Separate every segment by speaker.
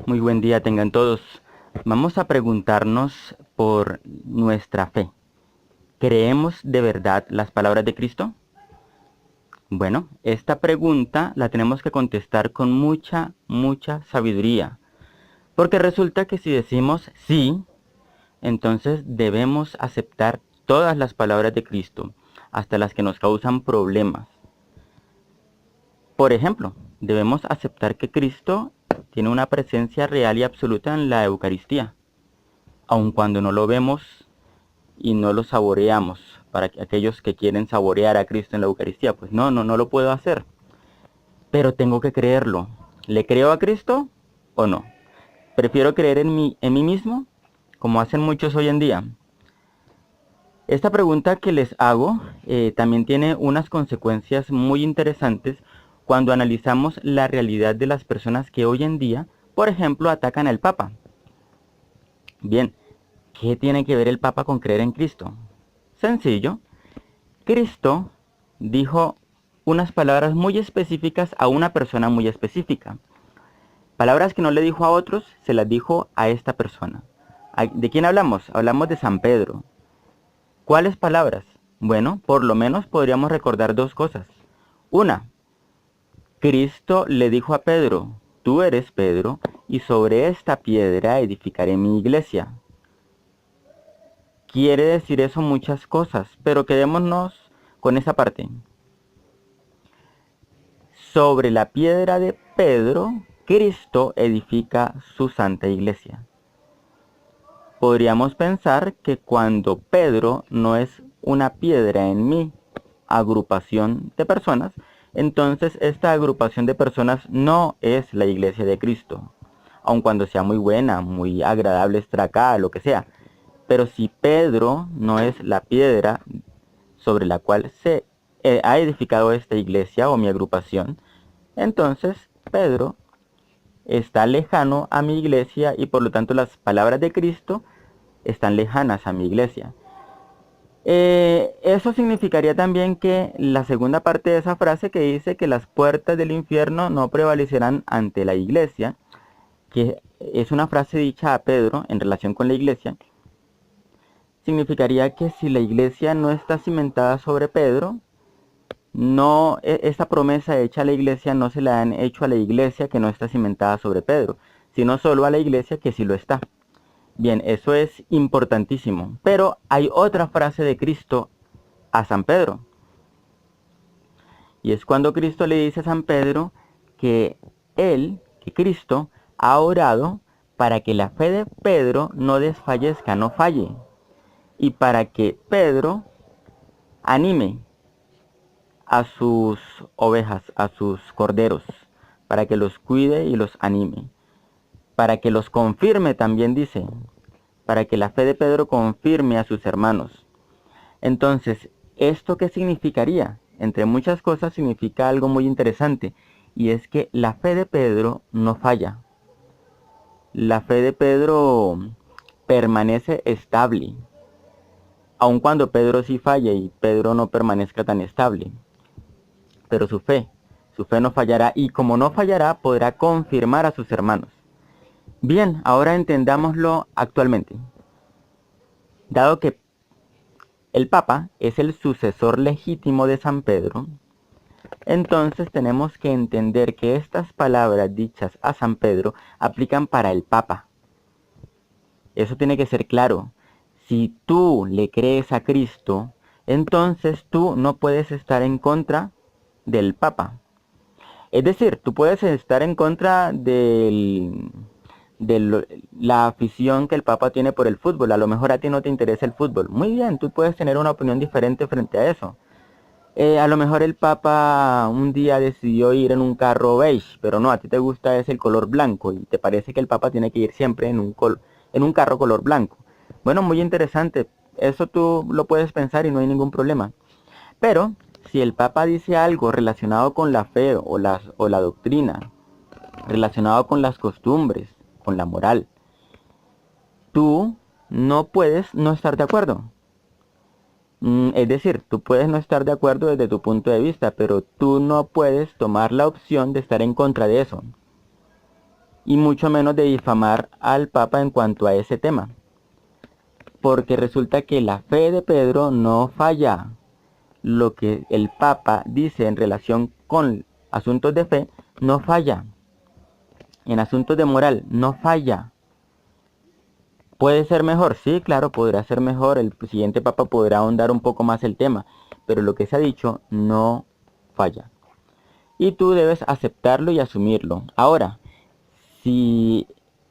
Speaker 1: Muy buen día tengan todos. Vamos a preguntarnos por nuestra fe. ¿Creemos de verdad las palabras de Cristo? Bueno, esta pregunta la tenemos que contestar con mucha sabiduría. Porque resulta que si decimos sí, entonces debemos aceptar todas las palabras de Cristo, hasta las que nos causan problemas. Por ejemplo, debemos aceptar que Cristo tiene una presencia real y absoluta en la Eucaristía, aun cuando no lo vemos y no lo saboreamos. Para aquellos que quieren saborear a Cristo en la Eucaristía, pues no lo puedo hacer. Pero tengo que creerlo. ¿Le creo a Cristo o no? Prefiero creer en mí mismo, como hacen muchos hoy en día. Esta pregunta que les hago también tiene unas consecuencias muy interesantes cuando analizamos la realidad de las personas que hoy en día, por ejemplo, atacan al Papa. Bien, ¿qué tiene que ver el Papa con creer en Cristo? Sencillo, Cristo dijo unas palabras muy específicas a una persona muy específica. Palabras que no le dijo a otros, se las dijo a esta persona. ¿De quién hablamos? Hablamos de San Pedro. ¿Cuáles palabras? Bueno, por lo menos podríamos recordar dos cosas. Una, Cristo le dijo a Pedro, tú eres Pedro, y sobre esta piedra edificaré mi iglesia. Quiere decir eso muchas cosas, pero quedémonos con esa parte. Sobre la piedra de Pedro, Cristo edifica su santa iglesia. Podríamos pensar que cuando Pedro no es una piedra en mi agrupación de personas, entonces esta agrupación de personas no es la iglesia de Cristo, aun cuando sea muy buena, muy agradable estar acá, lo que sea. Pero si Pedro no es la piedra sobre la cual se ha edificado esta iglesia o mi agrupación, entonces Pedro está lejano a mi iglesia y por lo tanto las palabras de Cristo están lejanas a mi iglesia. Eso significaría también que la segunda parte de esa frase que dice que las puertas del infierno no prevalecerán ante la iglesia, que es una frase dicha a Pedro en relación con la iglesia, significaría que si la iglesia no está cimentada sobre Pedro, no, esta promesa hecha a la iglesia no se la han hecho a la iglesia que no está cimentada sobre Pedro, sino solo a la iglesia que sí lo está. Bien, eso es importantísimo. Pero hay otra frase de Cristo a San Pedro. Y es cuando Cristo le dice a San Pedro que que Cristo, ha orado para que la fe de Pedro no desfallezca, no falle. Y para que Pedro anime a sus ovejas, a sus corderos, para que los cuide y los anime. Para que los confirme también dice, para que la fe de Pedro confirme a sus hermanos. Entonces, ¿esto qué significaría? Entre muchas cosas significa algo muy interesante, y es que la fe de Pedro no falla. La fe de Pedro permanece estable, aun cuando Pedro sí falla y Pedro no permanezca tan estable. Pero su fe no fallará, y como no fallará, podrá confirmar a sus hermanos. Bien, ahora entendámoslo actualmente. Dado que el Papa es el sucesor legítimo de San Pedro, entonces tenemos que entender que estas palabras dichas a San Pedro aplican para el Papa. Eso tiene que ser claro. Si tú le crees a Cristo, entonces tú no puedes estar en contra del Papa. Es decir, tú puedes estar en contra de la afición que el Papa tiene por el fútbol. A lo mejor a ti no te interesa el fútbol. Muy bien, tú puedes tener una opinión diferente frente a eso. A lo mejor el Papa un día decidió ir en un carro beige, pero no, a ti te gusta es el color blanco y te parece que el Papa tiene que ir siempre en un carro color blanco. Bueno, muy interesante. Eso tú lo puedes pensar y no hay ningún problema. Pero si el Papa dice algo relacionado con la fe o la doctrina, relacionado con las costumbres, con la moral, tú no puedes no estar de acuerdo. Es decir, tú puedes no estar de acuerdo desde tu punto de vista, pero tú no puedes tomar la opción de estar en contra de eso. y mucho menos de difamar al Papa en cuanto a ese tema. Porque resulta que la fe de Pedro no falla. Lo que el Papa dice en relación con asuntos de fe no falla. En asuntos de moral no falla. ¿Puede ser mejor? Sí, claro, podrá ser mejor. El siguiente Papa podrá ahondar un poco más el tema. Pero lo que se ha dicho no falla. Y tú debes aceptarlo y asumirlo. Ahora, si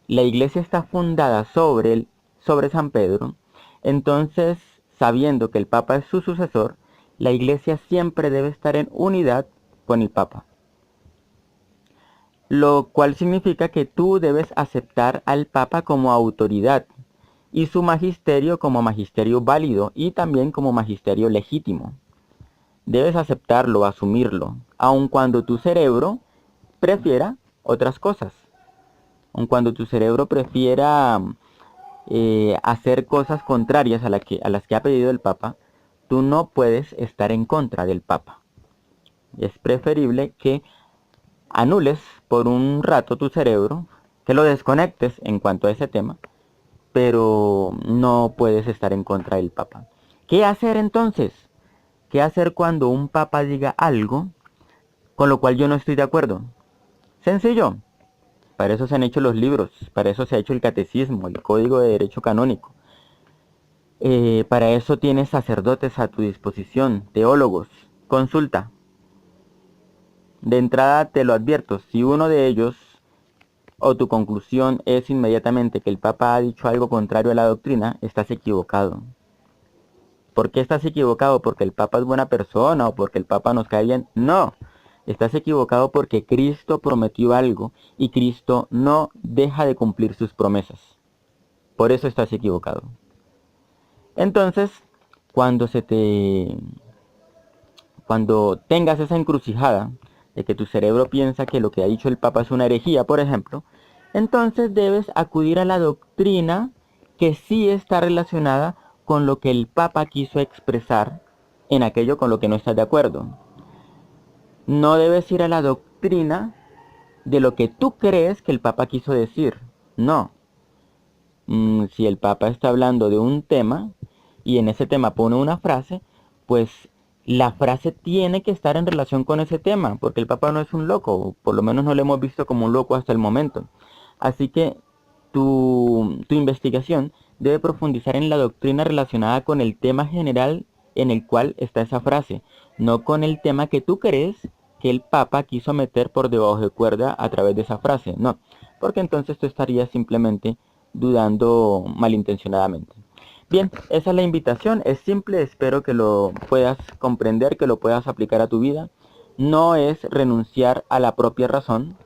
Speaker 1: la iglesia está fundada sobre San Pedro, entonces, sabiendo que el Papa es su sucesor, la iglesia siempre debe estar en unidad con el Papa. Lo cual significa que tú debes aceptar al Papa como autoridad y su magisterio como magisterio válido y también como magisterio legítimo. Debes aceptarlo, asumirlo, aun cuando tu cerebro prefiera otras cosas. Aun cuando tu cerebro prefiera hacer cosas contrarias a las que ha pedido el Papa, tú no puedes estar en contra del Papa. Es preferible que anules por un rato tu cerebro, que lo desconectes en cuanto a ese tema, pero no puedes estar en contra del Papa. ¿Qué hacer entonces? ¿Qué hacer cuando un Papa diga algo con lo cual yo no estoy de acuerdo? Sencillo. Para eso se han hecho los libros, para eso se ha hecho el catecismo, el código de derecho canónico. Para eso tienes sacerdotes a tu disposición, teólogos. Consulta. De entrada te lo advierto, si uno de ellos o tu conclusión es inmediatamente que el Papa ha dicho algo contrario a la doctrina, estás equivocado. ¿Por qué estás equivocado? ¿Porque el Papa es buena persona o porque el Papa nos cae bien? No, estás equivocado porque Cristo prometió algo y Cristo no deja de cumplir sus promesas. Por eso estás equivocado. Entonces, cuando cuando tengas esa encrucijada de que tu cerebro piensa que lo que ha dicho el Papa es una herejía, por ejemplo, entonces debes acudir a la doctrina que sí está relacionada con lo que el Papa quiso expresar en aquello con lo que no estás de acuerdo. No debes ir a la doctrina de lo que tú crees que el Papa quiso decir. No. Si el Papa está hablando de un tema y en ese tema pone una frase, pues la frase tiene que estar en relación con ese tema, porque el Papa no es un loco, por lo menos no lo hemos visto como un loco hasta el momento. Así que tu investigación debe profundizar en la doctrina relacionada con el tema general en el cual está esa frase, no con el tema que tú crees que el Papa quiso meter por debajo de cuerda a través de esa frase. No, porque entonces tú estarías simplemente dudando malintencionadamente. Bien, esa es la invitación, es simple, espero que lo puedas comprender, que lo puedas aplicar a tu vida. No es renunciar a la propia razón,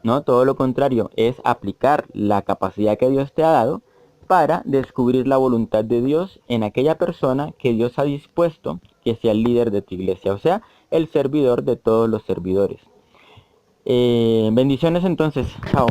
Speaker 1: no, todo lo contrario, es aplicar la capacidad que Dios te ha dado para descubrir la voluntad de Dios en aquella persona que Dios ha dispuesto que sea el líder de tu iglesia, o sea, el servidor de todos los servidores. Bendiciones entonces, chao.